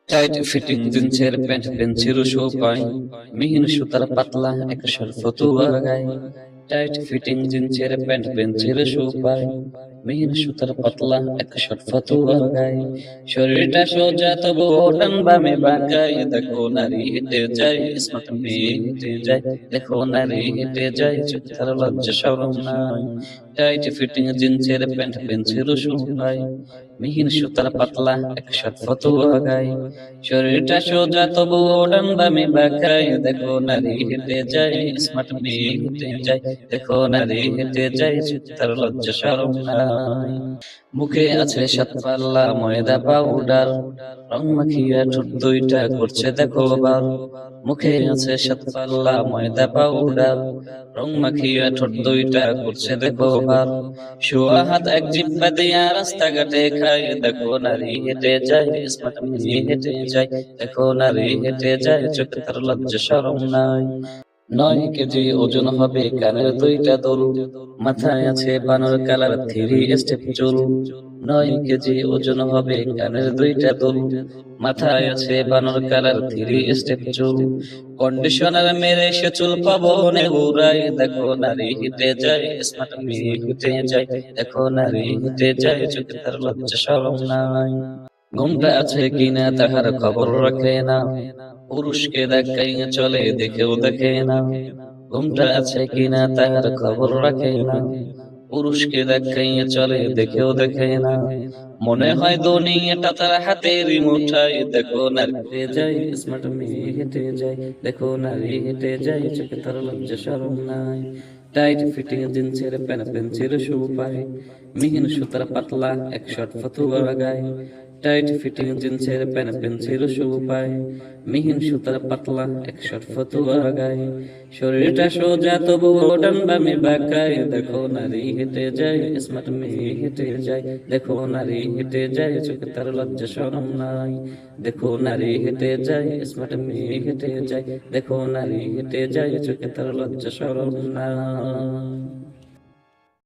Tight fitting জিন্সের pant pencil show পাই, মিহিন সুতার পাতলা একশোর ফতুয়া গায়ে। টাইট ফিটিং জিন্সের প্যান্ট পেন্সিল শো পাই, মিহিন সুতার পাতলা একশোর ফতুয়া গায়ে। শরীরটা সোজা তবু ওঠান বামে বাঁকায়, দেখো নারী হেঁটে যায় স্মার্ট মেয়ে হেঁটে যায়, দেখো নারী হেঁটে যায় চোখে তার লজ্জা শরম নাই। টাইট ফিটিং জিন্সের প্যান্ট পেন্সিল শো পাই, মিহিন সুতার পাতলা একশোর ফতুয়া গায়ে। শরীরটা সোজা তবু ওড়ান বামে বাঁকায়, দেখো নারী হেঁটে যায় স্মার্ট মেয়ে হেঁটে যায়, দেখো নারী হেঁটে যায় তার লজ্জা শরম নাই। মুখে আছে সাত পাল্লা ময়দা পাউডার, রং মাখিয়া ঠোঁট দুইটা করছে দেখো বার। মুখে আছে সাত পাল্লা ময়দা পাউডার, রং মাখিয়া ঠোঁট দুইটা করছে দেখো বার। শোয়া হাত এক জিব্বা দিয়া রাস্তাঘাটে খায়, দেখো নারী হেঁটে যায় স্মার্ট মেয়ে হেঁটে যায়, দেখো নারী হেঁটে যায় চোখে তার লজ্জা শরম নাই। 9 কেজি ওজন হবে কানের দুইটা দুল, মাথায় আছে বানর কালার 3 স্টেপ চুল। 9 কেজি ওজন হবে কানের দুইটা দুল, মাথায় আছে বানর কালার 3 স্টেপ চুল। কন্ডিশনার মেরে সে চুল পাবনে উড়ায়, দেখো নারী হেঁটে যায় স্মার্ট মেয়ে হেঁটে যায়, দেখো নারী হেঁটে যায় চোখে তার লজ্জা শরম নাই। ঘুমটা আছে কিনা তাহার খবর রাখে না, পুরুষকে দেখাইয়া চলে দেখেও দেখে না। ঘুমটা আছে কিনা তাহার খবর রাখে না, পুরুষকে দেখাইয়া চলে দেখেও দেখে না। মনে হয় দুনিয়াটা তার হাতেরই মুঠায়, দেখো নারী হেঁটে যায় স্মার্ট মেয়ে হেঁটে যায়, দেখো নারী হেঁটে যায় চোখে তার লজ্জা শরম নাই। টাইট ফিটিং জিন্সের প্যান্ট পেন্সিল শু পায়, মিহিন সুতার পাতলা এক শর্ট ফতুয়া গায়ে। টাইট ফিটিং জিন্সের প্যান্ট পেন্সিল শু পায়, মিহিন সুতার পাতলা এক শর্ট ফতুয়া গায়ে। শরীরটা সোজা তবু ওড়ান বামে বাঁকায়, দেখো নারী হেঁটে যায় স্মার্ট মেয়ে হেঁটে যায়, দেখো নারী হেঁটে যায় চোখে তার লজ্জা শরম নাই। দেখো নারী হেঁটে যায় স্মার্ট মেয়ে হেঁটে যায়, দেখো নারী হেঁটে যায় চোখে তার লজ্জা শরম নাই।